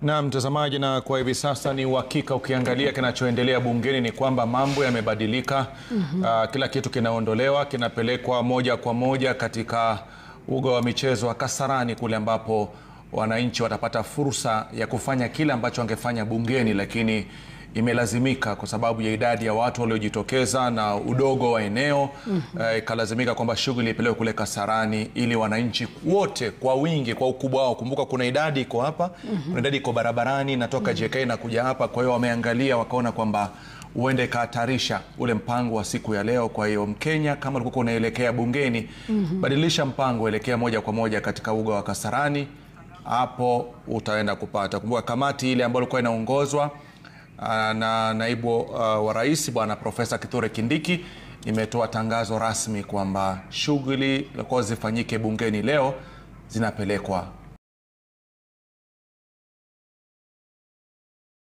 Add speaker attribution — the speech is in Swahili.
Speaker 1: Na mtazamaji, na kwa hivi sasa ni uhakika ukiangalia kinachoendelea bungeni ni kwamba mambo yamebadilika. Kila kitu kinaondolewa, kinapelekwa moja kwa moja katika uga wa michezo wa Kasarani kule ambapo wananchi watapata fursa ya kufanya kile ambacho wangefanya bungeni, lakini imelazimika kwa sababu ya idadi ya watu waliojitokeza na udogo wa eneo, ikalazimika kwamba shughuli ipelekwe kule Kasarani ili wananchi wote kwa wingi, kwa ukubwa wao. Kumbuka kuna idadi iko hapa, kuna idadi iko barabarani natoka JK na kuja hapa. Kwa hiyo wameangalia wakaona kwamba uende kahatarisha ule mpango wa siku ya leo. Kwa hiyo Mkenya, kama ulikuwa unaelekea bungeni, badilisha mpango, elekea moja kwa moja katika uga wa Kasarani. Hapo utaenda kupata. Kumbuka kamati ile ambayo ilikuwa inaongozwa na naibu wa rais bwana Profesa Kithure Kindiki imetoa tangazo rasmi kwamba shughuli zilikuwa zifanyike bungeni leo zinapelekwa